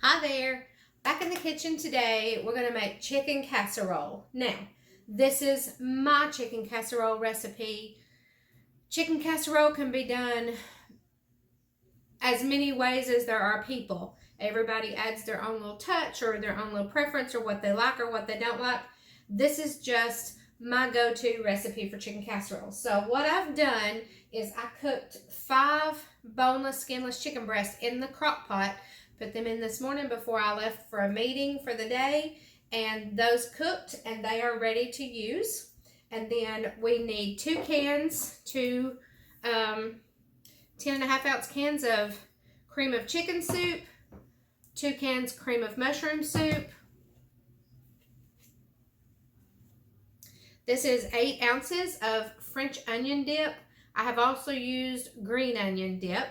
Hi there, back in the kitchen today. We're going to make chicken casserole. Now, this is my chicken casserole recipe. Chicken casserole can be done as many ways as there are people. Everybody adds their own little touch or their own little preference or what they like or what they don't like. This is just my go-to recipe for chicken casserole. So what I've done is I cooked 5 boneless, skinless chicken breasts in the crock pot. Put them in this morning before I left for a meeting for the day, and those cooked and they are ready to use. And then we need 2 cans, 10.5-ounce cans of cream of chicken soup, 2 cans cream of mushroom soup. This is 8 ounces of French onion dip. I have also used green onion dip.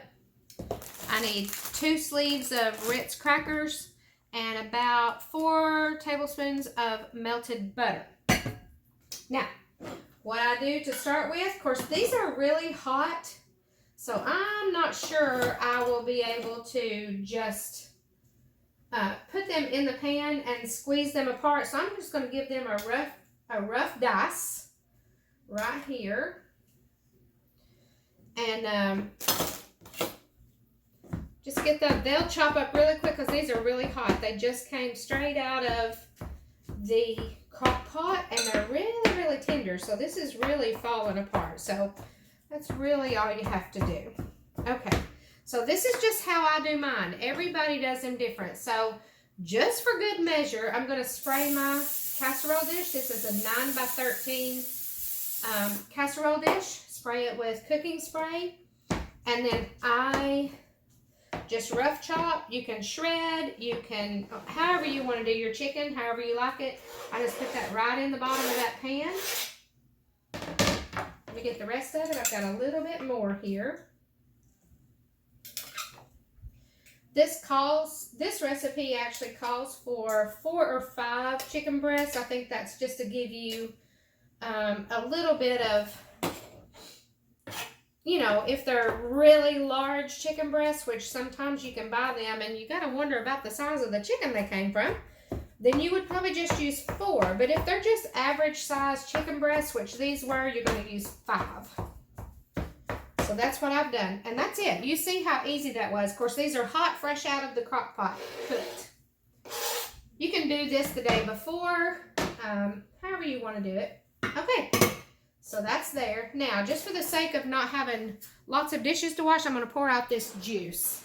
I need 2 sleeves of Ritz crackers and about 4 tablespoons of melted butter. Now, what I do to start with, of course, these are really hot, so I'm not sure I will be able to just put them in the pan and squeeze them apart. So I'm just going to give them a rough dice right here. And just get them, they'll chop up really quick because these are really hot. They just came straight out of the crock pot and they're really, really tender. So this is really falling apart. So that's really all you have to do. Okay, so this is just how I do mine. Everybody does them different. So just for good measure, I'm going to spray my casserole dish. This is a 9x13 casserole dish. Spray it with cooking spray. And then I just rough chop. You can shred, you can, however you want to do your chicken, however you like it. I just put that right in the bottom of that pan. Let me get the rest of it. I've got a little bit more here. This recipe actually calls for 4 or 5 chicken breasts. I think that's just to give you a little bit of, you know, if they're really large chicken breasts, which sometimes you can buy them and you got to wonder about the size of the chicken they came from, then you would probably just use 4. But if they're just average size chicken breasts, which these were, you're going to use 5. So that's what I've done. And that's it. You see how easy that was. Of course, these are hot, fresh out of the crock pot, cooked. You can do this the day before, however you want to do it. Okay. So that's there. Now, just for the sake of not having lots of dishes to wash, I'm going to pour out this juice.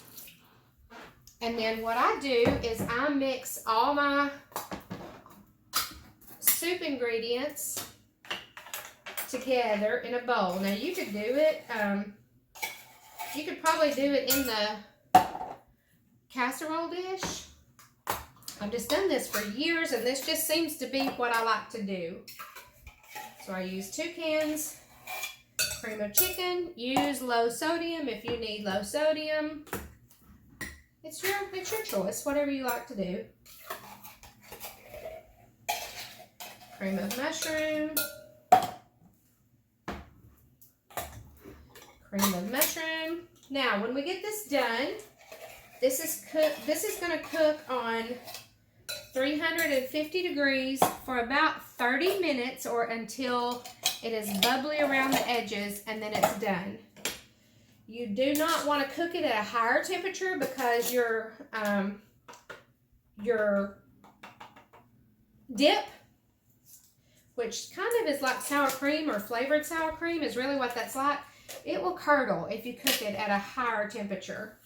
And then what I do is I mix all my soup ingredients together in a bowl. Now, you could do it, you could probably do it in the casserole dish. I've just done this for years, and this just seems to be what I like to do. So I use 2 cans cream of chicken. Use low sodium if you need low sodium. It's your choice, whatever you like to do. Cream of mushroom. Cream of mushroom. Now, when we get this done, this is going to cook on 350 degrees for about 30 minutes or until it is bubbly around the edges, and then it's done. You do not want to cook it at a higher temperature because your dip, which kind of is like sour cream or flavored sour cream, is really what that's like. It will curdle if you cook it at a higher temperature.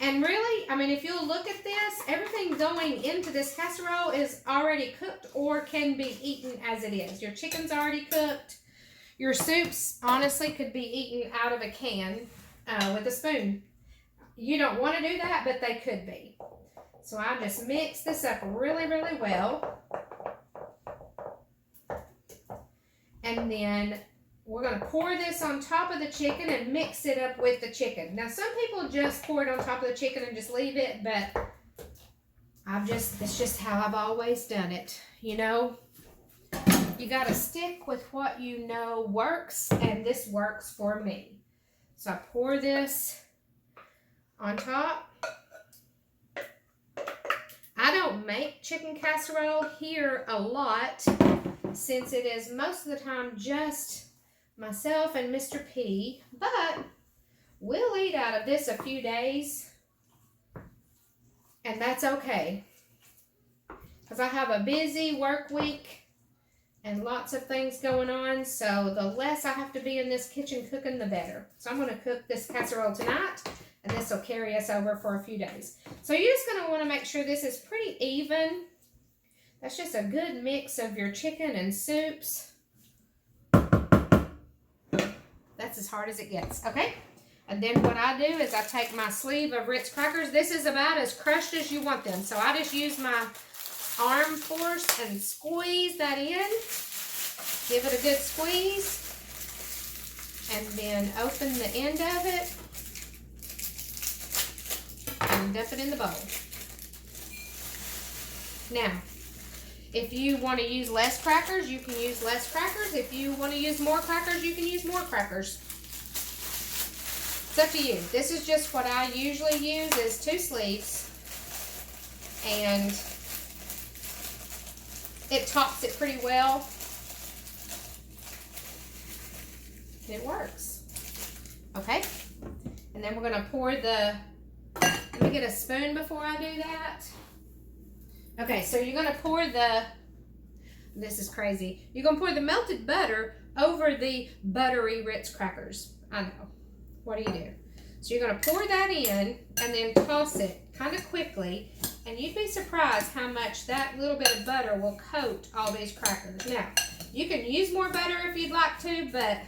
And really, I mean, if you'll look at this, everything going into this casserole is already cooked or can be eaten as it is. Your chicken's already cooked. Your soups, honestly, could be eaten out of a can with a spoon. You don't want to do that, but they could be. So I just mix this up really, really well. And then we're going to pour this on top of the chicken and mix it up with the chicken. Now, some people just pour it on top of the chicken and just leave it, but it's just how I've always done it. You know, you got to stick with what you know works, and this works for me. So I pour this on top. I don't make chicken casserole here a lot since it is most of the time just myself and Mr. P, but we'll eat out of this a few days, and that's okay because I have a busy work week and lots of things going on, so the less I have to be in this kitchen cooking, the better. So I'm going to cook this casserole tonight, and this will carry us over for a few days. So you're just going to want to make sure this is pretty even. That's just a good mix of your chicken and soups. That's as hard as it gets, okay? And then what I do is I take my sleeve of Ritz crackers. This is about as crushed as you want them. So I just use my arm force and squeeze that in. Give it a good squeeze. And then open the end of it. And dip it in the bowl. Now, if you want to use less crackers, you can use less crackers. If you want to use more crackers, you can use more crackers. It's up to you. This is just what I usually use is 2 sleeves. And it tops it pretty well. It works. Okay. And then we're going to pour the, let me get a spoon before I do that. Okay, so you're going to pour the, this is crazy. You're going to pour the melted butter over the buttery Ritz crackers. I know. What do you do? So you're going to pour that in and then toss it kind of quickly. And you'd be surprised how much that little bit of butter will coat all these crackers. Now, you can use more butter if you'd like to, but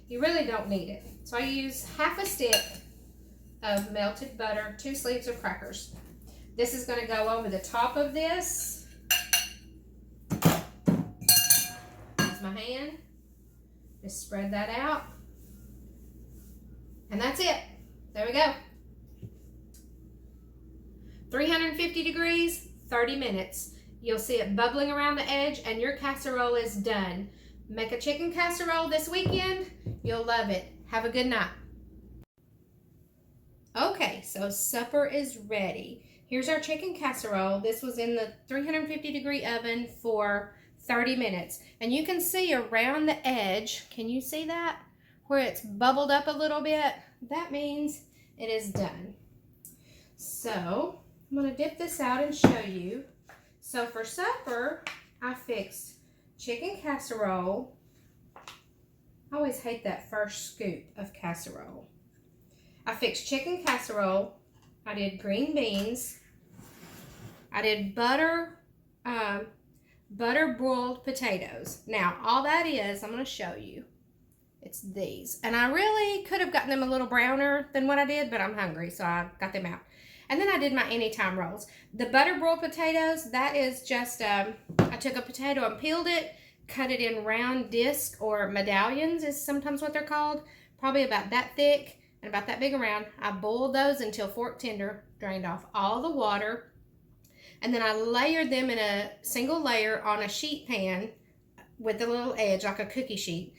you really don't need it. So I use half a stick of melted butter, 2 sleeves of crackers. This is going to go over the top of this. Use my hand. Just spread that out. And that's it. There we go. 350 degrees, 30 minutes. You'll see it bubbling around the edge and your casserole is done. Make a chicken casserole this weekend. You'll love it. Have a good night. Okay, so supper is ready. Here's our chicken casserole. This was in the 350 degree oven for 30 minutes. And you can see around the edge, can you see that? Where it's bubbled up a little bit? That means it is done. So, I'm going to dip this out and show you. So for supper, I fixed chicken casserole. I always hate that first scoop of casserole. I fixed chicken casserole. I did green beans. I did butter broiled potatoes. Now, all that is, I'm going to show you. It's these. And I really could have gotten them a little browner than what I did, but I'm hungry, so I got them out. And then I did my anytime rolls. The butter broiled potatoes, that is just, I took a potato and peeled it, cut it in round disc or medallions is sometimes what they're called. Probably about that thick and about that big around. I boiled those until fork tender, drained off all the water. And then I layered them in a single layer on a sheet pan with a little edge, like a cookie sheet.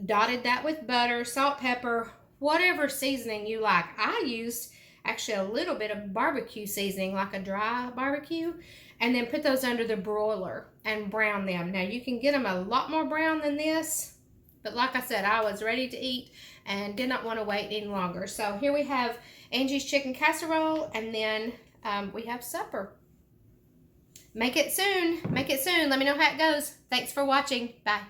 Dotted that with butter, salt, pepper, whatever seasoning you like. I used actually a little bit of barbecue seasoning, like a dry barbecue, and then put those under the broiler and brown them. Now you can get them a lot more brown than this, but like I said, I was ready to eat and did not want to wait any longer. So here we have Angie's chicken casserole, and then we have supper. Make it soon. Make it soon. Let me know how it goes. Thanks for watching. Bye.